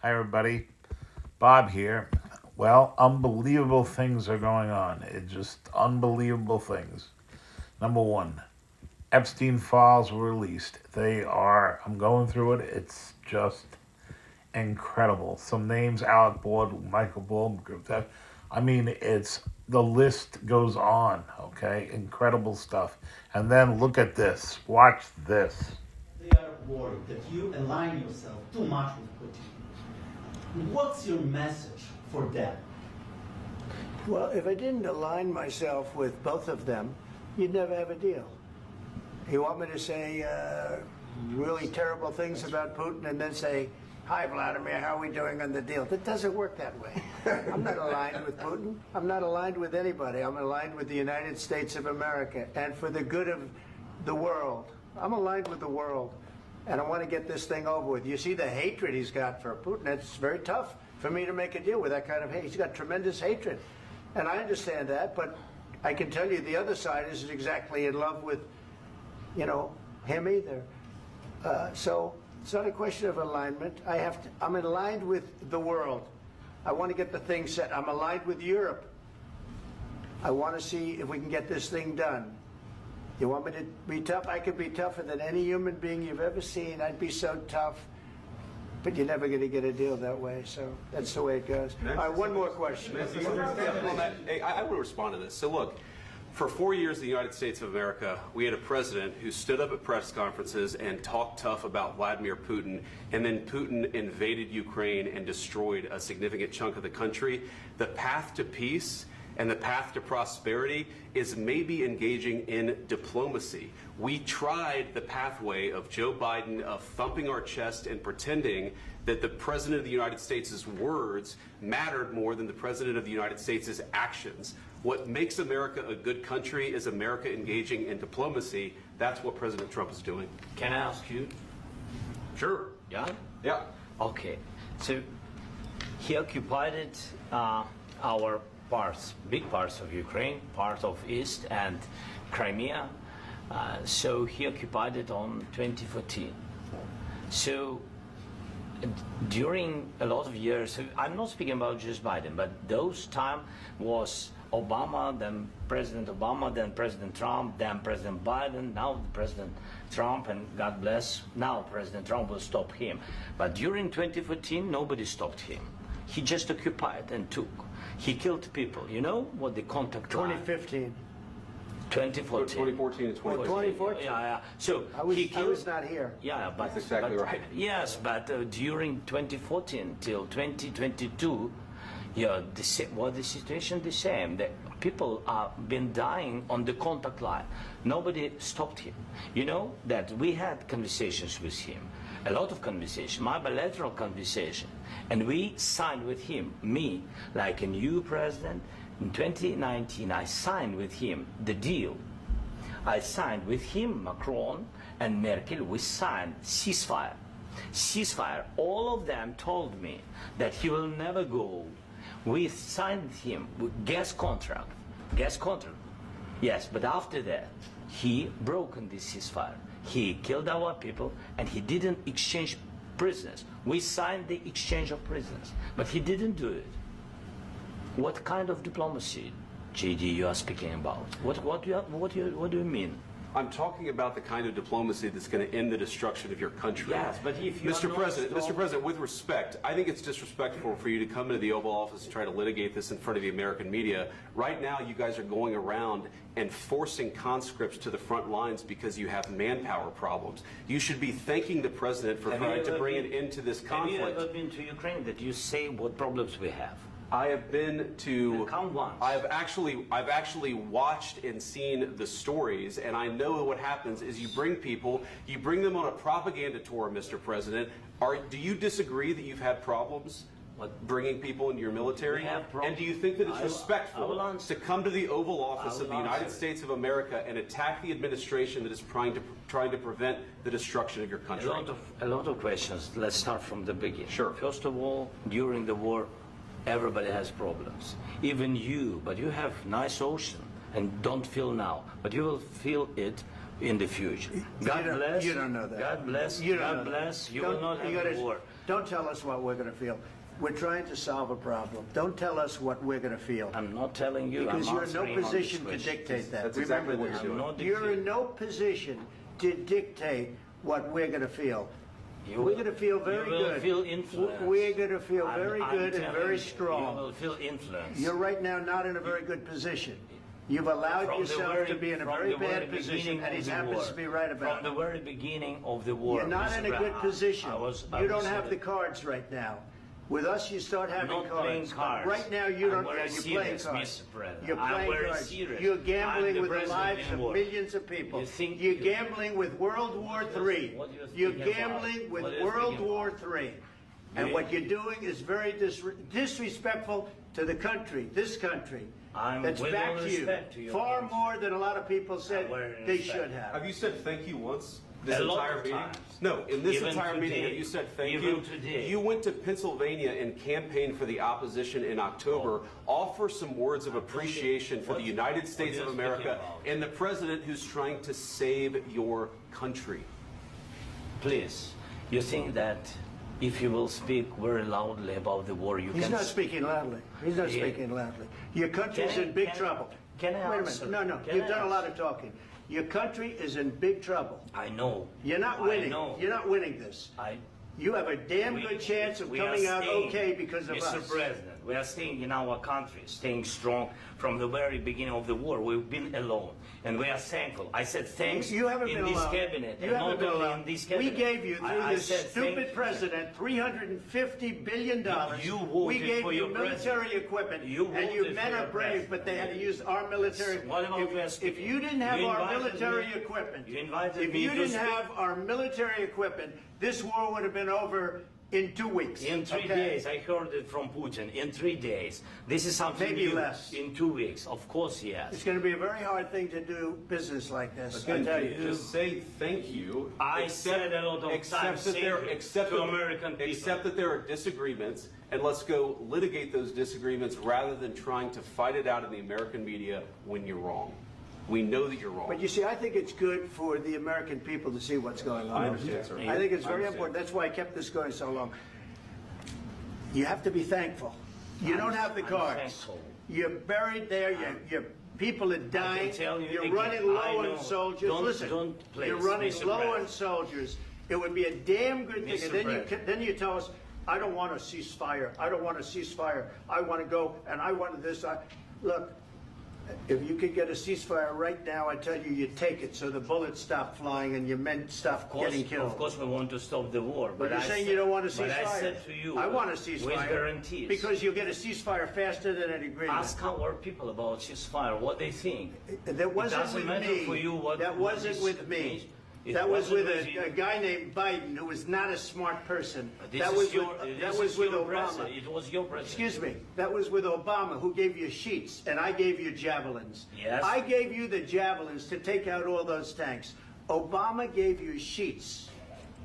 Hi, everybody. Bob here. Well, unbelievable things are going on. It's just unbelievable things. Number one, Epstein files were released. I'm going through it. It's just incredible. Some names: Alec Baldwin, Michael Baldwin. The list goes on, okay? Incredible stuff. And then look at this. Watch this. They are worried that you align yourself too much with Putin. What's your message for them? Well, if I didn't align myself with both of them, you'd never have a deal. You want me to say really terrible things about Putin and then say, "Hi, Vladimir, how are we doing on the deal?" That doesn't work that way. I'm not aligned with Putin. I'm not aligned with anybody. I'm aligned with the United States of America and for the good of the world. I'm aligned with the world, and I want to get this thing over with. You see the hatred he's got for Putin. It's very tough for me to make a deal with that kind of hate. He's got tremendous hatred, and I understand that, but I can tell you the other side isn't exactly in love with, him either. So it's not a question of alignment. I'm aligned with the world. I want to get the thing set. I'm aligned with Europe. I want to see if we can get this thing done. You want me to be tough? I could be tougher than any human being you've ever seen. I'd be so tough. But you're never going to get a deal that way. So that's the way it goes. All right, one more question. I want to respond to this. So look, for 4 years in the United States of America, we had a president who stood up at press conferences and talked tough about Vladimir Putin, and then Putin invaded Ukraine and destroyed a significant chunk of the country. The path to peace and the path to prosperity is maybe engaging in diplomacy. We tried the pathway of Joe Biden of thumping our chest and pretending that the President of the United States' words mattered more than the President of the United States' actions. What makes America a good country is America engaging in diplomacy. That's what President Trump is doing. Can I ask you? Sure. Yeah? Yeah. Okay. So he occupied our parts, big parts of Ukraine, part of East and Crimea. So he occupied it on 2014. So during a lot of years, I'm not speaking about just Biden, but those time was Obama, then President Obama, then President Trump, then President Biden, now President Trump, and God bless, now President Trump will stop him. But during 2014, nobody stopped him. He just occupied and took. He killed people. You know what the contact line? 2015. 2014. 2014 and 2015. 2014. Yeah. So I was not here. Yeah, but that's exactly right. Yes, but during 2014 till 2022, the situation the same. The people have been dying on the contact line. Nobody stopped him. You know that we had conversations with him, a lot of conversation, my bilateral conversation, and we signed with him, me, like a new president. In 2019, I signed with him the deal. I signed with him, Macron and Merkel, we signed ceasefire. Ceasefire, all of them told me that he will never go. We signed with him with gas contract. Yes, but after that, he broken this ceasefire. He killed our people and he didn't exchange prisoners. We signed the exchange of prisoners, but he didn't do it. What kind of diplomacy, JD, you are speaking about? What do you mean? I'm talking about the kind of diplomacy that's going to end the destruction of your country. Yes, but if you Mr. President, with respect, I think it's disrespectful for you to come into the Oval Office and try to litigate this in front of the American media. Right now, you guys are going around and forcing conscripts to the front lines because you have manpower problems. You should be thanking the President for trying to bring an end to this conflict. Have you ever been to Ukraine that you say what problems we have? I have been to. Count once. I've actually watched and seen the stories, and I know what happens is you bring them on a propaganda tour, Mr. President. Do you disagree that you've had problems bringing people into your military? And do you think that it's respectful to come to the Oval Office of the United States of America and attack the administration that is trying to prevent the destruction of your country? A lot of questions. Let's start from the beginning. Sure. First of all, during the war, everybody has problems, even you, but you have nice ocean and don't feel now, but you will feel it in the future. God bless. You don't know that. God bless. You God bless. You will not have a war. Don't tell us what we're going to feel. We're trying to solve a problem. Don't tell us what we're going to feel. I'm not telling you. Because I'm you're in no answering on position this to question. dictate that. That's Remember exactly what this. you're doing. I'm not You're in dictating. no position to dictate what we're going to feel. You We're will- going to feel very you will good. feel influenced. We're going to feel I'm- very I'm good and telling very you, strong. You will feel influence. You're right now not in a very good position. You've allowed From the yourself very- to be in a from very the very bad position, beginning and he of the happens war. to be right about From the it. very beginning of the war. You're not Mr. in a Brown, good position. I You don't was have the cards right now. With us, you start having not cards. playing cards. Right now, you I'm don't. very You're playing serious, cards. Mr. President. You're I'm playing very cards. serious. You're I'm gambling the with the president lives in of war. millions of people. You think You're you- gambling with World War III. What do you think You're about? gambling with What do you World think War about? III. And You- what you're doing is very disrespectful to the country, this country. I'm That's with back all to you. respect to your Far country. more than a lot of people said very they respect. should have. Have you said thank you once? This A lot entire of meeting? times. No, in this Even entire meeting, today. have you said thank Even you? today. You went to Pennsylvania and campaigned for the opposition in October. Offer some words of appreciation for the United States what of are you speaking America about? and the president who's trying to save your country. Please, you think that if you will speak very loudly about the war, you He's can... not speaking loudly. He's not Yeah. speaking loudly. Your country's Can I- in big can I- trouble. can I Wait a answer? minute. No, Can you've I done a lot answer? of talking. Your country is in big trouble. I know. You're not I winning. know. You're not winning this. You have a damn good chance of we coming are out staying- okay because of Mr. us. President, we are staying in our country, staying strong from the very beginning of the war. We've been alone, and we are thankful. I said thanks You haven't in been this alone. cabinet, You and haven't not been only alone. in this We cabinet. gave you, through I this said stupid thank- president, $350 billion. You voted we gave for you your military president. equipment, You and you voted men for are your brave, president. but they had to use our military. What about we are If speaking? you didn't have You our invited military me- equipment, you invited if me you to didn't speak. have our military equipment, this war would have been over in 2 weeks. In 3 okay? days, I heard it from Putin. In 3 days, this is something Maybe new. less. In 2 weeks, of course, yes. It's going to be a very hard thing to do business like this. I Again, tell you. just say thank you. I said a lot of accept times that thank there, you accept to that- American people. Accept that there are disagreements, and let's go litigate those disagreements rather than trying to fight it out in the American media when you're wrong. We know that you're wrong. But you see, I think it's good for the American people to see what's going on. I understand, sir. I think it's I very understand. important. That's why I kept this going so long. You have to be thankful. You don't have the I'm cards. thankful. You're buried there. Your people are dying. tell you You're again, running I low know. on soldiers. Don't- Listen, don't please, you're running Mr. low President. on soldiers. It would be a damn good thing. Mr. And then President. then you tell us, I don't want a ceasefire. I don't want a ceasefire. I want to go and I want this. Look, if you could get a ceasefire right now, I tell you, you take it so the bullets stop flying and your men stop getting killed. Of course, we want to stop the war. But you're I saying said- you don't want a ceasefire. But I said to you, I want a ceasefire. with guarantees. Because you'll get a ceasefire faster than an agreement. Ask our people about ceasefire, what they think. That wasn't doesn't with matter me. for you what- that what wasn't this with me. means. It That was with wasn't with you. a guy named Biden, who was not a smart person. This That is was your, with, this that is was with your Obama. president. It was your president. Excuse me. That was with Obama, who gave you sheets, and I gave you javelins. Yes. I gave you the javelins to take out all those tanks. Obama gave you sheets.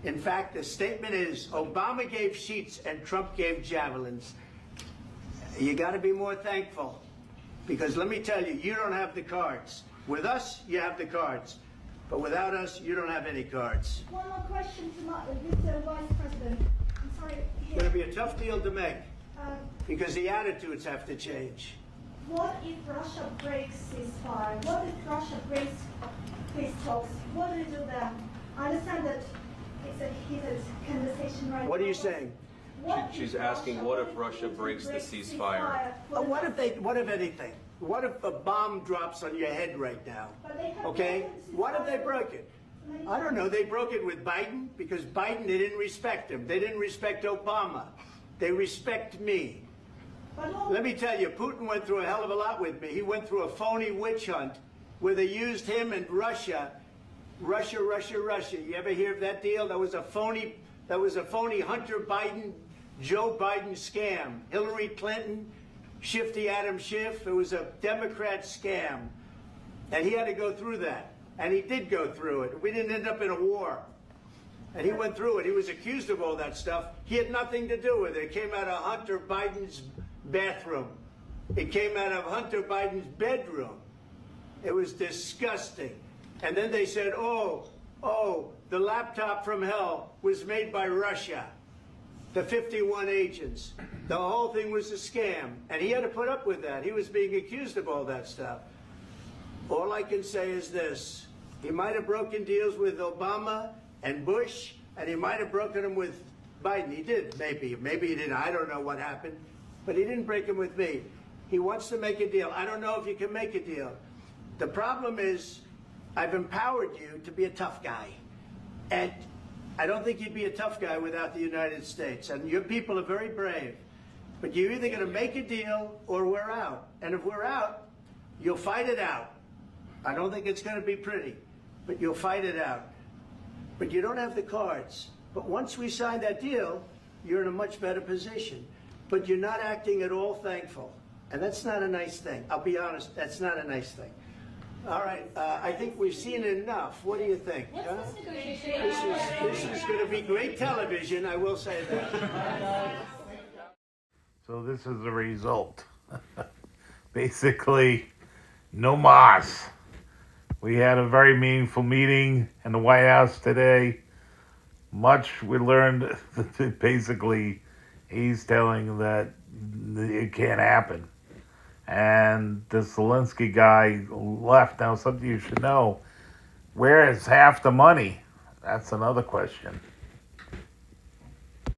In fact, the statement is Obama gave sheets and Trump gave javelins. You got to be more thankful, because let me tell you, you don't have the cards. With us, you have the cards. But without us, you don't have any cards. One more question to Mr. Vice President. I'm sorry. It's going to be a tough deal to make, Um, because the attitudes have to change. what if Russia breaks ceasefire? What if Russia breaks peace talks? What do you do then? I understand that it's a heated conversation right now. What are you saying? What She's if asking, what if Russia breaks the ceasefire? What if anything? What if a bomb drops on your head right now? But they have Okay? broken ceasefire. What if they broke it? I don't know. They broke it with Biden, because Biden, they didn't respect him. They didn't respect Obama. They respect me. But all- Let me tell you, Putin went through a hell of a lot with me. He went through a phony witch hunt where they used him and Russia. Russia. You ever hear of that deal? That was a phony Hunter Biden, Joe Biden scam. Hillary Clinton, Shifty Adam Schiff. It was a Democrat scam. And he had to go through that. And he did go through it. We didn't end up in a war. And he went through it. He was accused of all that stuff. He had nothing to do with it. It came out of Hunter Biden's bathroom. It came out of Hunter Biden's bedroom. It was disgusting. And then they said, oh, the laptop from hell was made by Russia. the 51 agents. The whole thing was a scam, and he had to put up with that. He was being accused of all that stuff. All I can say is this. He might have broken deals with Obama and Bush, and he might have broken them with Biden. He did, maybe. Maybe he didn't. I don't know what happened. But he didn't break them with me. He wants to make a deal. I don't know if you can make a deal. The problem is I've empowered you to be a tough guy. And I don't think you'd be a tough guy without the United States. And your people are very brave. But you're either going to make a deal or we're out. And if we're out, you'll fight it out. I don't think it's going to be pretty, but you'll fight it out. But you don't have the cards. But once we sign that deal, you're in a much better position. But you're not acting at all thankful. And that's not a nice thing. I'll be honest, that's not a nice thing. All right, I think we've seen enough. What do you think? Huh? This is going to be great television, I will say that. So this is the result. Basically, no mas. We had a very meaningful meeting in the White House today. Much we learned. Basically, he's telling that it can't happen. And the Zelensky guy left. Now, something you should know, where is half the money? That's another question.